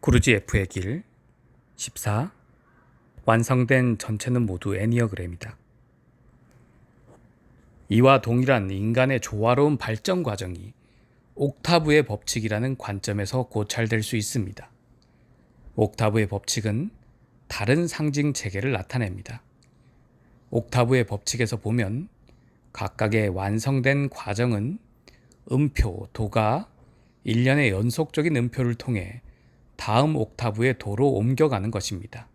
구르지 F의 길 14. 완성된 전체는 모두 애니어그램이다. 이와 동일한 인간의 조화로운 발전 과정이 옥타브의 법칙이라는 관점에서 고찰될 수 있습니다. 옥타브의 법칙은 다른 상징 체계를 나타냅니다. 옥타브의 법칙에서 보면 각각의 완성된 과정은 음표, 도가 일련의 연속적인 음표를 통해 다음 옥타브의 도로 옮겨가는 것입니다.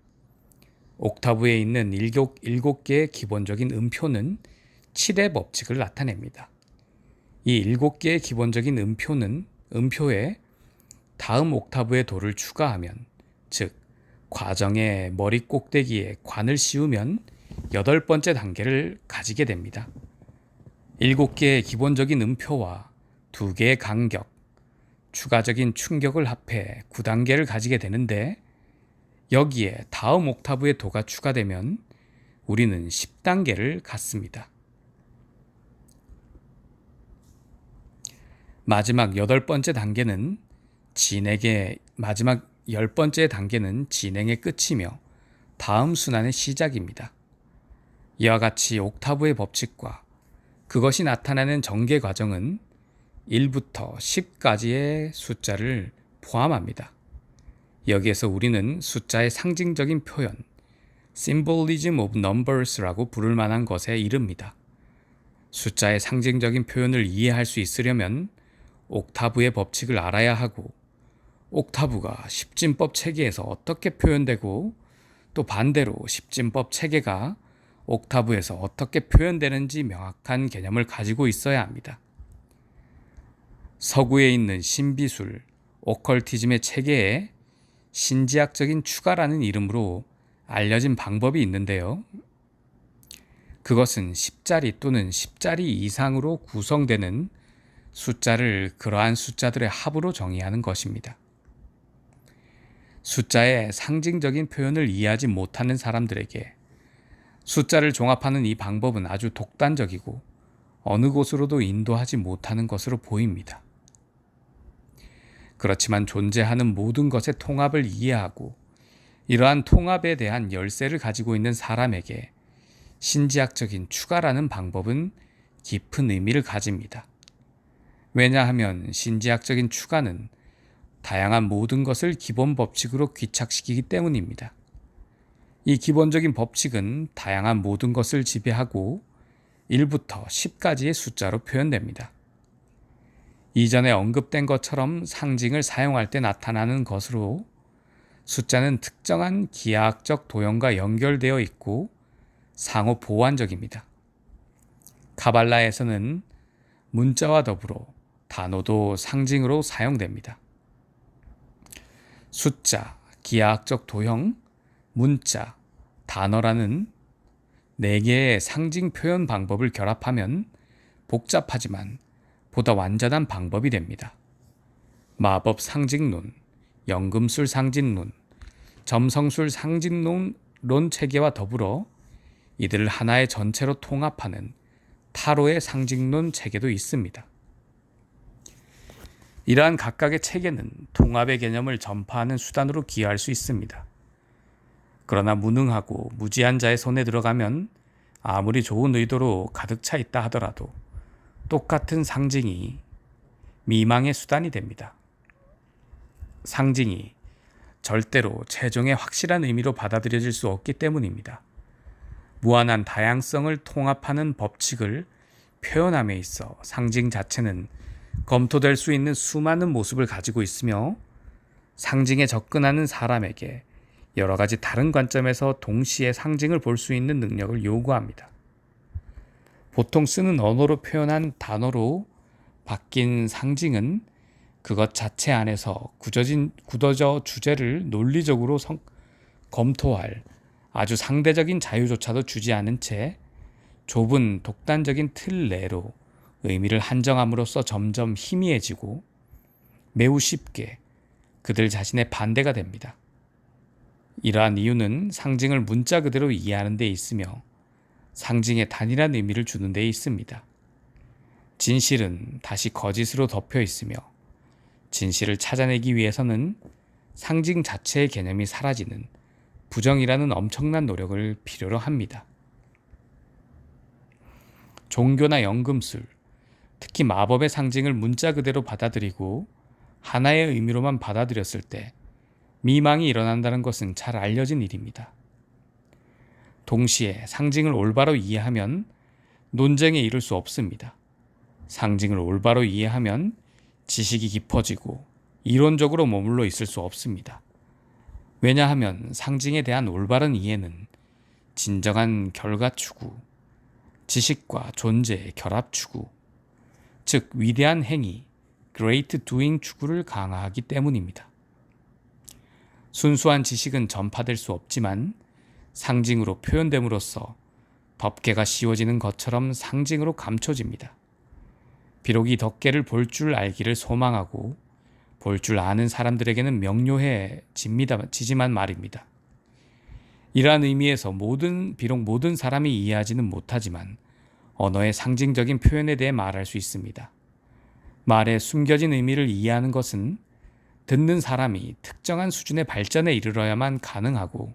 옥타브에 있는 7개의 기본적인 음표는 7의 법칙을 나타냅니다. 이 7개의 기본적인 음표에 다음 옥타브의 도를 추가하면, 즉 과정의 머리 꼭대기에 관을 씌우면 8번째 단계를 가지게 됩니다. 7개의 기본적인 음표와 2개의 간격, 추가적인 충격을 합해 9단계를 가지게 되는데, 여기에 다음 옥타브의 도가 추가되면 우리는 10단계를 갖습니다. 마지막 10번째 단계는 마지막 10번째 단계는 진행의 끝이며 다음 순환의 시작입니다. 이와 같이 옥타브의 법칙과 그것이 나타나는 전개 과정은 1부터 10까지의 숫자를 포함합니다. 여기에서 우리는 숫자의 상징적인 표현, Symbolism of Numbers라고 부를 만한 것에 이릅니다. 숫자의 상징적인 표현을 이해할 수 있으려면 옥타브의 법칙을 알아야 하고, 옥타브가 십진법 체계에서 어떻게 표현되고 또 반대로 십진법 체계가 옥타브에서 어떻게 표현되는지 명확한 개념을 가지고 있어야 합니다. 서구에 있는 신비술, 오컬티즘의 체계에 신지학적인 추가라는 이름으로 알려진 방법이 있는데요. 그것은 10자리 또는 10자리 이상으로 구성되는 숫자를 그러한 숫자들의 합으로 정의하는 것입니다. 숫자의 상징적인 표현을 이해하지 못하는 사람들에게 숫자를 종합하는 이 방법은 아주 독단적이고 어느 곳으로도 인도하지 못하는 것으로 보입니다. 그렇지만 존재하는 모든 것의 통합을 이해하고 이러한 통합에 대한 열쇠를 가지고 있는 사람에게 신지학적인 추가라는 방법은 깊은 의미를 가집니다. 왜냐하면 신지학적인 추가는 다양한 모든 것을 기본 법칙으로 귀착시키기 때문입니다. 이 기본적인 법칙은 다양한 모든 것을 지배하고 1부터 10까지의 숫자로 표현됩니다. 이전에 언급된 것처럼 상징을 사용할 때 나타나는 것으로 숫자는 특정한 기하학적 도형과 연결되어 있고 상호 보완적입니다. 카발라에서는 문자와 더불어 단어도 상징으로 사용됩니다. 숫자, 기하학적 도형, 문자, 단어라는 4개의 상징 표현 방법을 결합하면 복잡하지만 보다 완전한 방법이 됩니다. 마법 상징론, 연금술 상징론, 점성술 상징론 체계와 더불어 이들을 하나의 전체로 통합하는 타로의 상징론 체계도 있습니다. 이러한 각각의 체계는 통합의 개념을 전파하는 수단으로 기여할 수 있습니다. 그러나 무능하고 무지한 자의 손에 들어가면 아무리 좋은 의도로 가득 차 있다 하더라도 똑같은 상징이 미망의 수단이 됩니다. 상징이 절대로 최종의 확실한 의미로 받아들여질 수 없기 때문입니다. 무한한 다양성을 통합하는 법칙을 표현함에 있어 상징 자체는 검토될 수 있는 수많은 모습을 가지고 있으며, 상징에 접근하는 사람에게 여러 가지 다른 관점에서 동시에 상징을 볼 수 있는 능력을 요구합니다. 보통 쓰는 언어로 표현한 단어로 바뀐 상징은 그것 자체 안에서 굳어져 주제를 논리적으로 검토할 아주 상대적인 자유조차도 주지 않은 채 좁은 독단적인 틀 내로 의미를 한정함으로써 점점 희미해지고 매우 쉽게 그들 자신의 반대가 됩니다. 이러한 이유는 상징을 문자 그대로 이해하는 데 있으며 상징에 단일한 의미를 주는 데 있습니다. 진실은 다시 거짓으로 덮여 있으며 진실을 찾아내기 위해서는 상징 자체의 개념이 사라지는 부정이라는 엄청난 노력을 필요로 합니다. 종교나 연금술, 특히 마법의 상징을 문자 그대로 받아들이고 하나의 의미로만 받아들였을 때 미망이 일어난다는 것은 잘 알려진 일입니다. 동시에 상징을 올바로 이해하면 논쟁에 이를 수 없습니다. 상징을 올바로 이해하면 지식이 깊어지고 이론적으로 머물러 있을 수 없습니다. 왜냐하면 상징에 대한 올바른 이해는 진정한 결과 추구, 지식과 존재의 결합 추구, 즉 위대한 행위, Great Doing 추구를 강화하기 때문입니다. 순수한 지식은 전파될 수 없지만 상징으로 표현됨으로써 덮개가 씌워지는 것처럼 상징으로 감춰집니다. 비록 이 덮개를 볼 줄 알기를 소망하고 볼 줄 아는 사람들에게는 명료해지지만 말입니다. 이러한 의미에서 비록 모든 사람이 이해하지는 못하지만 언어의 상징적인 표현에 대해 말할 수 있습니다. 말의 숨겨진 의미를 이해하는 것은 듣는 사람이 특정한 수준의 발전에 이르러야만 가능하고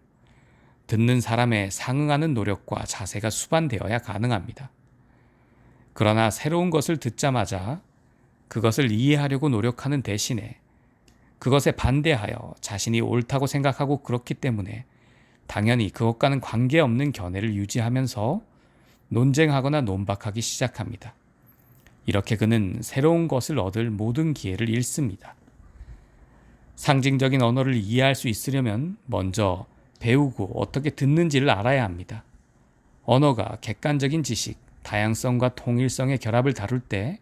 듣는 사람에 상응하는 노력과 자세가 수반되어야 가능합니다. 그러나 새로운 것을 듣자마자 그것을 이해하려고 노력하는 대신에 그것에 반대하여 자신이 옳다고 생각하고 그렇기 때문에 당연히 그것과는 관계없는 견해를 유지하면서 논쟁하거나 논박하기 시작합니다. 이렇게 그는 새로운 것을 얻을 모든 기회를 잃습니다. 상징적인 언어를 이해할 수 있으려면 먼저 배우고 어떻게 듣는지를 알아야 합니다. 언어가 객관적인 지식, 다양성과 통일성의 결합을 다룰 때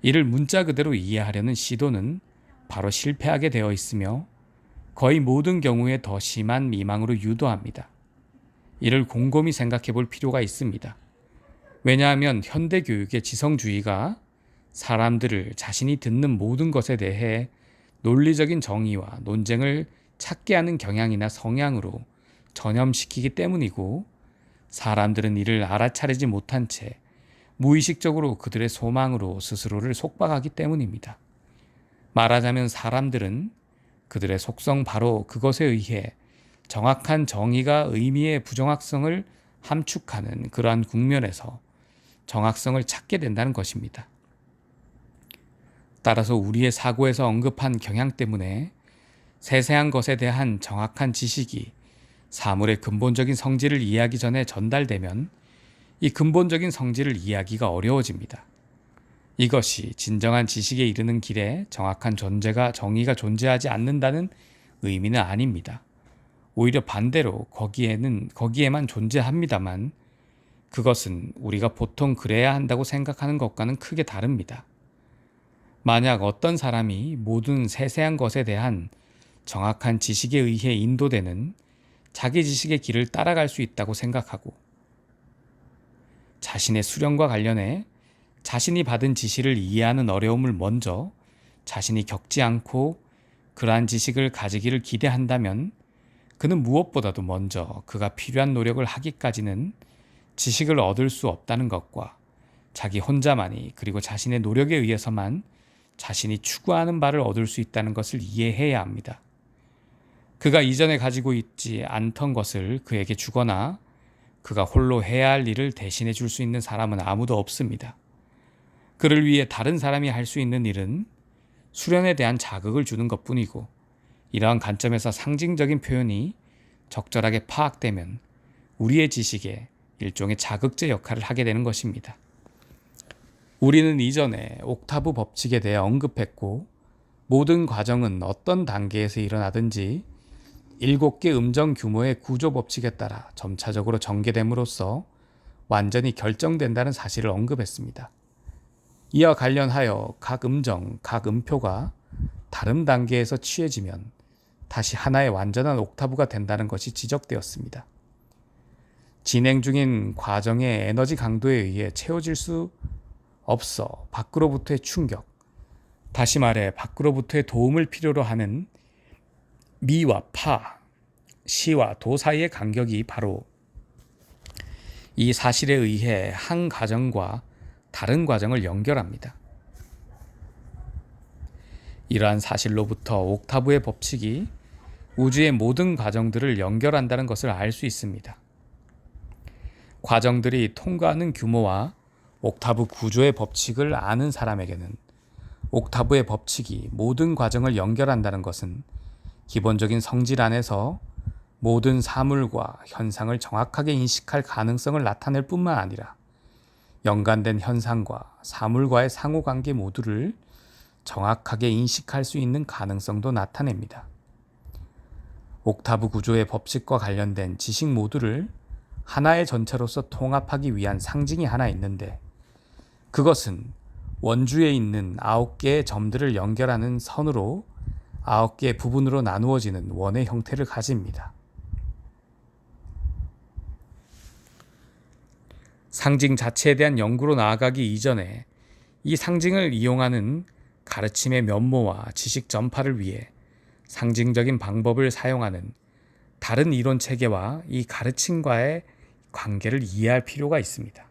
이를 문자 그대로 이해하려는 시도는 바로 실패하게 되어 있으며 거의 모든 경우에 더 심한 미망으로 유도합니다. 이를 곰곰이 생각해 볼 필요가 있습니다. 왜냐하면 현대 교육의 지성주의가 사람들을 자신이 듣는 모든 것에 대해 논리적인 정의와 논쟁을 찾게 하는 경향이나 성향으로 전염시키기 때문이고 사람들은 이를 알아차리지 못한 채 무의식적으로 그들의 소망으로 스스로를 속박하기 때문입니다. 말하자면 사람들은 그들의 속성 바로 그것에 의해 정확한 정의가 의미의 부정확성을 함축하는 그러한 국면에서 정확성을 찾게 된다는 것입니다. 따라서 우리의 사고에서 언급한 경향 때문에 세세한 것에 대한 정확한 지식이 사물의 근본적인 성질을 이해하기 전에 전달되면 이 근본적인 성질을 이해하기가 어려워집니다. 이것이 진정한 지식에 이르는 길에 정확한 정의가 존재하지 않는다는 의미는 아닙니다. 오히려 반대로 거기에만 존재합니다만 그것은 우리가 보통 그래야 한다고 생각하는 것과는 크게 다릅니다. 만약 어떤 사람이 모든 세세한 것에 대한 정확한 지식에 의해 인도되는 자기 지식의 길을 따라갈 수 있다고 생각하고 자신의 수련과 관련해 자신이 받은 지시를 이해하는 어려움을 먼저 자신이 겪지 않고 그러한 지식을 가지기를 기대한다면 그는 무엇보다도 먼저 그가 필요한 노력을 하기까지는 지식을 얻을 수 없다는 것과 자기 혼자만이 그리고 자신의 노력에 의해서만 자신이 추구하는 바를 얻을 수 있다는 것을 이해해야 합니다. 그가 이전에 가지고 있지 않던 것을 그에게 주거나 그가 홀로 해야 할 일을 대신해 줄 수 있는 사람은 아무도 없습니다. 그를 위해 다른 사람이 할 수 있는 일은 수련에 대한 자극을 주는 것뿐이고 이러한 관점에서 상징적인 표현이 적절하게 파악되면 우리의 지식에 일종의 자극제 역할을 하게 되는 것입니다. 우리는 이전에 옥타브 법칙에 대해 언급했고 모든 과정은 어떤 단계에서 일어나든지 7개 음정 규모의 구조 법칙에 따라 점차적으로 전개됨으로써 완전히 결정된다는 사실을 언급했습니다. 이와 관련하여 각 음정, 각 음표가 다른 단계에서 취해지면 다시 하나의 완전한 옥타브가 된다는 것이 지적되었습니다. 진행 중인 과정의 에너지 강도에 의해 채워질 수 없어 밖으로부터의 충격, 다시 말해 밖으로부터의 도움을 필요로 하는 미와 파, 시와 도 사이의 간격이 바로 이 사실에 의해 한 과정과 다른 과정을 연결합니다. 이러한 사실로부터 옥타브의 법칙이 우주의 모든 과정들을 연결한다는 것을 알 수 있습니다. 과정들이 통과하는 규모와 옥타브 구조의 법칙을 아는 사람에게는 옥타브의 법칙이 모든 과정을 연결한다는 것은 기본적인 성질 안에서 모든 사물과 현상을 정확하게 인식할 가능성을 나타낼 뿐만 아니라 연관된 현상과 사물과의 상호관계 모두를 정확하게 인식할 수 있는 가능성도 나타냅니다. 옥타브 구조의 법칙과 관련된 지식 모두를 하나의 전체로서 통합하기 위한 상징이 하나 있는데, 그것은 원주에 있는 9개의 점들을 연결하는 선으로 9개의 부분으로 나누어지는 원의 형태를 가집니다. 상징 자체에 대한 연구로 나아가기 이전에 이 상징을 이용하는 가르침의 면모와 지식 전파를 위해 상징적인 방법을 사용하는 다른 이론 체계와 이 가르침과의 관계를 이해할 필요가 있습니다.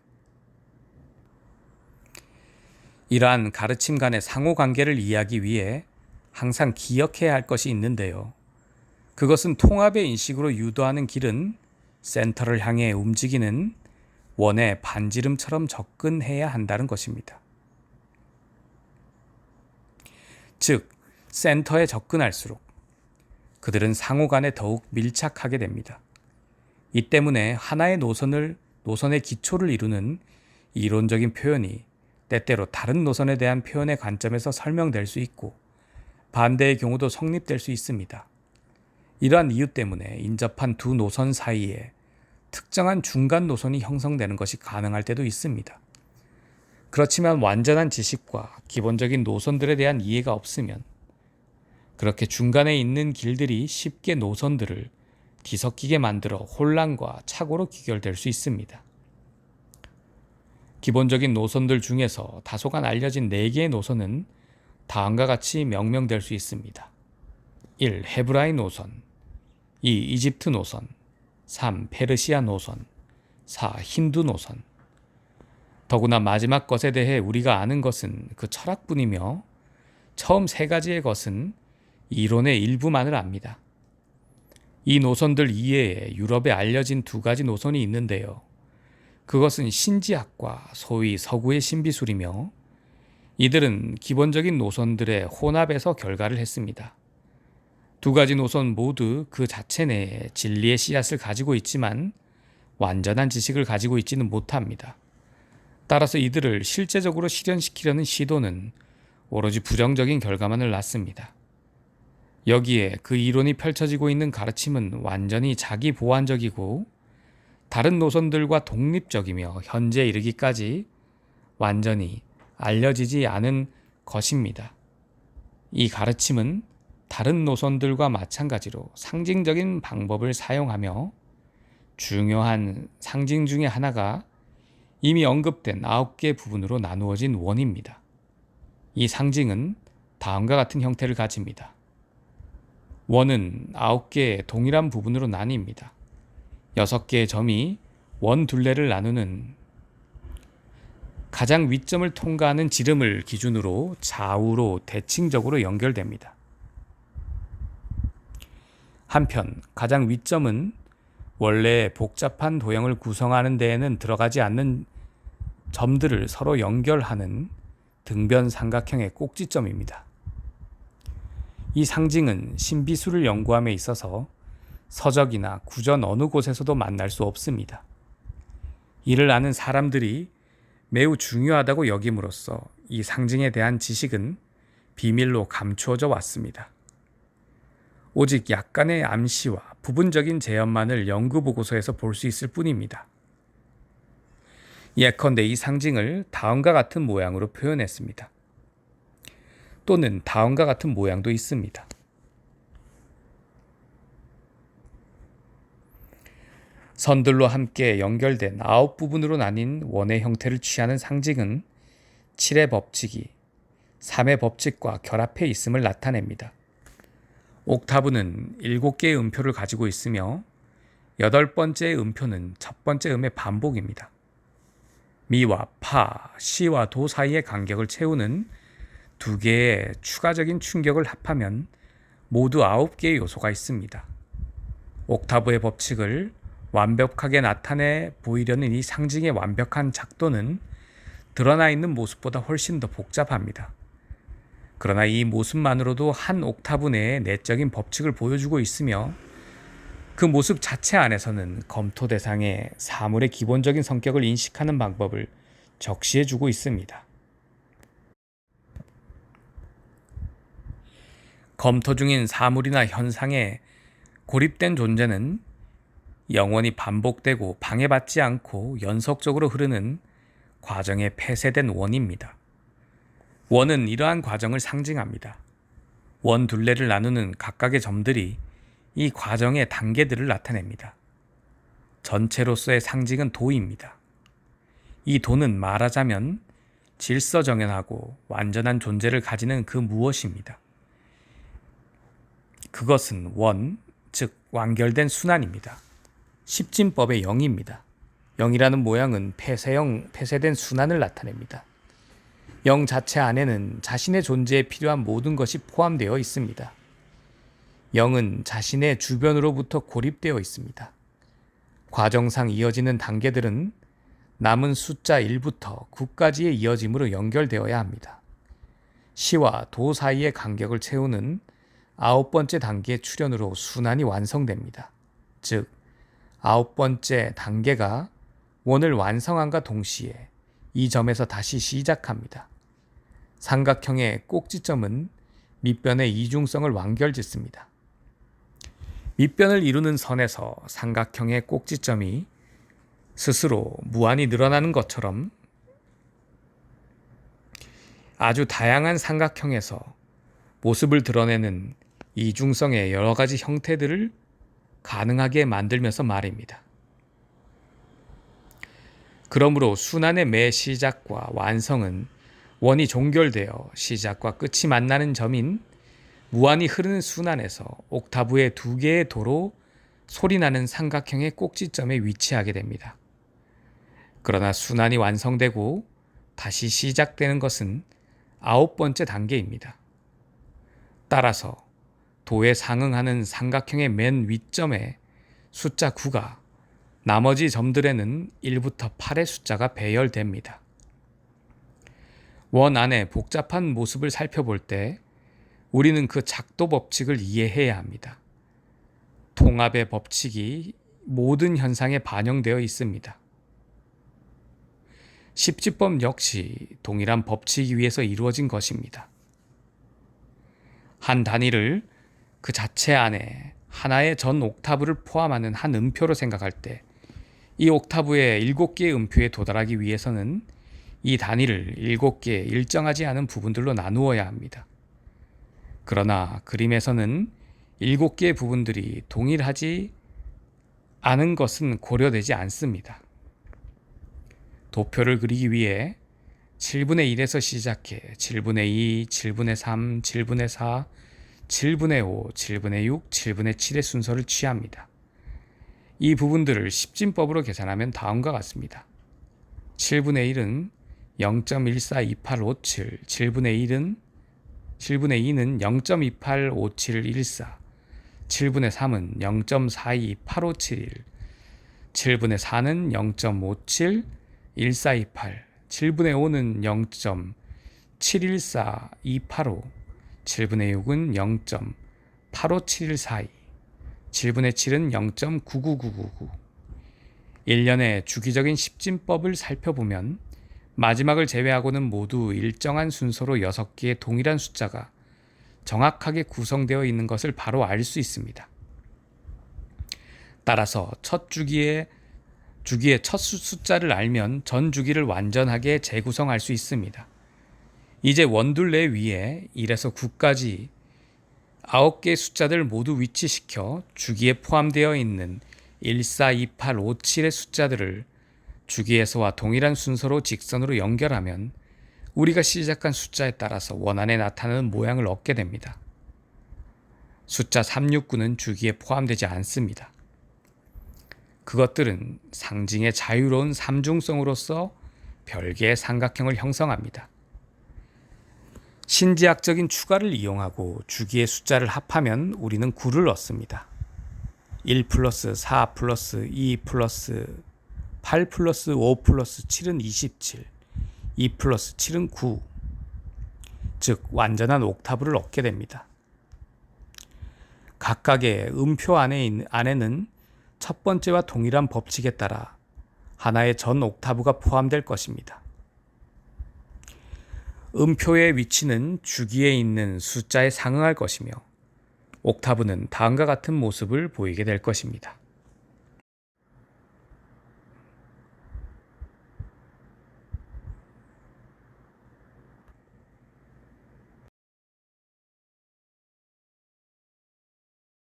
이러한 가르침 간의 상호관계를 이해하기 위해 항상 기억해야 할 것이 있는데요. 그것은 통합의 인식으로 유도하는 길은 센터를 향해 움직이는 원의 반지름처럼 접근해야 한다는 것입니다. 즉, 센터에 접근할수록 그들은 상호 간에 더욱 밀착하게 됩니다. 이 때문에 하나의 노선의 기초를 이루는 이론적인 표현이 때때로 다른 노선에 대한 표현의 관점에서 설명될 수 있고 반대의 경우도 성립될 수 있습니다. 이러한 이유 때문에 인접한 두 노선 사이에 특정한 중간 노선이 형성되는 것이 가능할 때도 있습니다. 그렇지만 완전한 지식과 기본적인 노선들에 대한 이해가 없으면 그렇게 중간에 있는 길들이 쉽게 노선들을 뒤섞이게 만들어 혼란과 착오로 귀결될 수 있습니다. 기본적인 노선들 중에서 다소간 알려진 4개의 노선은 다음과 같이 명명될 수 있습니다. 1. 헤브라이 노선 2. 이집트 노선 3. 페르시아 노선 4. 힌두 노선. 더구나 마지막 것에 대해 우리가 아는 것은 그 철학뿐이며 처음 3가지의 것은 이론의 일부만을 압니다. 이 노선들 이외에 유럽에 알려진 2가지 노선이 있는데요. 그것은 신지학과 소위 서구의 신비술이며 이들은 기본적인 노선들의 혼합에서 결과를 했습니다. 2가지 노선 모두 그 자체 내에 진리의 씨앗을 가지고 있지만 완전한 지식을 가지고 있지는 못합니다. 따라서 이들을 실제적으로 실현시키려는 시도는 오로지 부정적인 결과만을 낳습니다. 여기에 그 이론이 펼쳐지고 있는 가르침은 완전히 자기 보완적이고 다른 노선들과 독립적이며 현재에 이르기까지 완전히 알려지지 않은 것입니다. 이 가르침은 다른 노선들과 마찬가지로 상징적인 방법을 사용하며 중요한 상징 중에 하나가 이미 언급된 9개 부분으로 나누어진 원입니다. 이 상징은 다음과 같은 형태를 가집니다. 원은 9개의 동일한 부분으로 나뉩니다. 6개의 점이 원 둘레를 나누는 가장 윗점을 통과하는 지름을 기준으로 좌우로 대칭적으로 연결됩니다. 한편 가장 윗점은 원래 복잡한 도형을 구성하는 데에는 들어가지 않는 점들을 서로 연결하는 등변 삼각형의 꼭지점입니다. 이 상징은 신비술을 연구함에 있어서 서적이나 구전 어느 곳에서도 만날 수 없습니다. 이를 아는 사람들이 매우 중요하다고 여김으로써 이 상징에 대한 지식은 비밀로 감추어져 왔습니다. 오직 약간의 암시와 부분적인 재현만을 연구보고서에서 볼 수 있을 뿐입니다. 예컨대 이 상징을 다음과 같은 모양으로 표현했습니다. 또는 다음과 같은 모양도 있습니다. 선들로 함께 연결된 9부분으로 나뉜 원의 형태를 취하는 상징은 7의 법칙이 3의 법칙과 결합해 있음을 나타냅니다. 옥타브는 7개의 음표를 가지고 있으며 8번째 음표는 첫 번째 음의 반복입니다. 미와 파, 시와 도 사이의 간격을 채우는 두 개의 추가적인 충격을 합하면 모두 9개의 요소가 있습니다. 옥타브의 법칙을 완벽하게 나타내 보이려는 이 상징의 완벽한 작도는 드러나 있는 모습보다 훨씬 더 복잡합니다. 그러나 이 모습만으로도 한 옥타브 내의 내적인 법칙을 보여주고 있으며 그 모습 자체 안에서는 검토 대상의 사물의 기본적인 성격을 인식하는 방법을 적시해주고 있습니다. 검토 중인 사물이나 현상에 고립된 존재는 영원히 반복되고 방해받지 않고 연속적으로 흐르는 과정에 폐쇄된 원입니다. 원은 이러한 과정을 상징합니다. 원 둘레를 나누는 각각의 점들이 이 과정의 단계들을 나타냅니다. 전체로서의 상징은 도입니다. 이 도는 말하자면 질서정연하고 완전한 존재를 가지는 그 무엇입니다. 그것은 원, 즉 완결된 순환입니다. 십진법의 영입니다. 영이라는 모양은 폐쇄된 순환을 나타냅니다. 영 자체 안에는 자신의 존재에 필요한 모든 것이 포함되어 있습니다. 영은 자신의 주변으로부터 고립되어 있습니다. 과정상 이어지는 단계들은 남은 숫자 1부터 9까지의 이어짐으로 연결되어야 합니다. 시와 도 사이의 간격을 채우는 9번째 단계의 출현으로 순환이 완성됩니다. 즉, 9번째 단계가 원을 완성함과 동시에 이 점에서 다시 시작합니다. 삼각형의 꼭지점은 밑변의 이중성을 완결짓습니다. 밑변을 이루는 선에서 삼각형의 꼭지점이 스스로 무한히 늘어나는 것처럼 아주 다양한 삼각형에서 모습을 드러내는 이중성의 여러 가지 형태들을 가능하게 만들면서 말입니다. 그러므로 순환의 매 시작과 완성은 원이 종결되어 시작과 끝이 만나는 점인 무한히 흐르는 순환에서 옥타브의 두 개의 도로 소리나는 삼각형의 꼭지점에 위치하게 됩니다. 그러나 순환이 완성되고 다시 시작되는 것은 9번째 단계입니다. 따라서 도에 상응하는 삼각형의 맨 윗점에 숫자 9가 나머지 점들에는 1부터 8의 숫자가 배열됩니다. 원 안의 복잡한 모습을 살펴볼 때 우리는 그 작도 법칙을 이해해야 합니다. 통합의 법칙이 모든 현상에 반영되어 있습니다. 십지법 역시 동일한 법칙 위에서 이루어진 것입니다. 한 단위를 그 자체 안에 하나의 전 옥타브를 포함하는 한 음표로 생각할 때 이 옥타브의 7개의 음표에 도달하기 위해서는 이 단위를 7개의 일정하지 않은 부분들로 나누어야 합니다. 그러나 그림에서는 7개의 부분들이 동일하지 않은 것은 고려되지 않습니다. 도표를 그리기 위해 7분의 1에서 시작해 7분의 2, 7분의 3, 7분의 4, 7분의 5, 7분의 6, 7분의 7의 순서를 취합니다. 이 부분들을 십진법으로 계산하면 다음과 같습니다. 7분의 1은 0.142857, 7분의 2는 0.285714, 7분의 3은 0.428571, 7분의 4는 0.571428, 7분의 5는 0.714285, 7분의 6은 0.857142, 7분의 7은 0.99999. 1년의 주기적인 십진법을 살펴보면 마지막을 제외하고는 모두 일정한 순서로 6개의 동일한 숫자가 정확하게 구성되어 있는 것을 바로 알 수 있습니다. 따라서 첫 주기의 첫 숫자를 알면 전 주기를 완전하게 재구성할 수 있습니다. 이제 원둘레 위에 1에서 9까지 9개의 숫자들 모두 위치시켜 주기에 포함되어 있는 1, 4, 2, 8, 5, 7의 숫자들을 주기에서와 동일한 순서로 직선으로 연결하면 우리가 시작한 숫자에 따라서 원안에 나타나는 모양을 얻게 됩니다. 숫자 3, 6, 9는 주기에 포함되지 않습니다. 그것들은 상징의 자유로운 삼중성으로서 별개의 삼각형을 형성합니다. 신지학적인 추가를 이용하고 주기의 숫자를 합하면 우리는 9를 얻습니다. 1 플러스 4 플러스 2 플러스 8 플러스 5 플러스 7은 27, 2 플러스 7은 9, 즉 완전한 옥타브를 얻게 됩니다. 각각의 음표 안에는 첫 번째와 동일한 법칙에 따라 하나의 전 옥타브가 포함될 것입니다. 음표의 위치는 주기에 있는 숫자에 상응할 것이며 옥타브는 다음과 같은 모습을 보이게 될 것입니다.